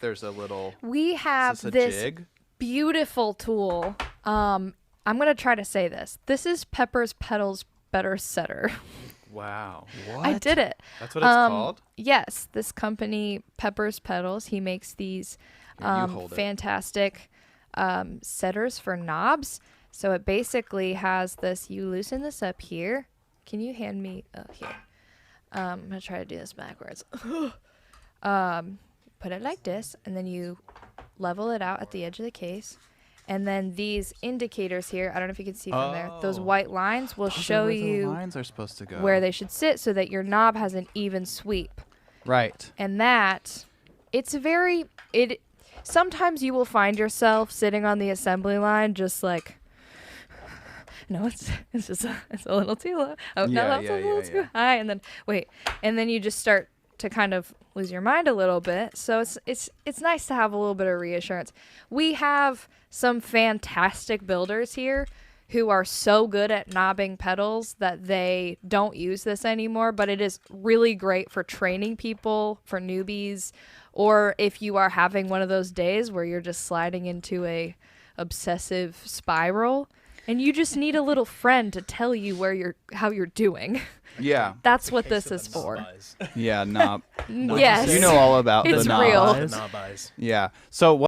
there's a little... We have this jig? Beautiful tool. I'm going to try to say this. This is Pepers Pedal Better Setter. Wow. What? I did it. That's what it's called? Yes. This company, Pepers Pedals, he makes these fantastic setters for knobs. So it basically has this, you loosen this up here. Can you hand me, here. I'm going to try to do this backwards. Put it like this, and then you level it out at the edge of the case. And then these indicators here, I don't know if you can see from there, those white lines will show you lines are supposed to go. where they should sit so that your knob has an even sweep. Right. And that, sometimes you will find yourself sitting on the assembly line just like, no, it's a little too low. Oh, no, that's a little too high. And then you just start to kind of lose your mind a little bit. So it's nice to have a little bit of reassurance. We have some fantastic builders here who are so good at knobbing pedals that they don't use this anymore, but it is really great for training people, for newbies, or if you are having one of those days where you're just sliding into a obsessive spiral and you just need a little friend to tell you how you're doing. Yeah. That's what this is for. Yeah, knob. Yes. You know all about it's the knob real. eyes. Yeah. So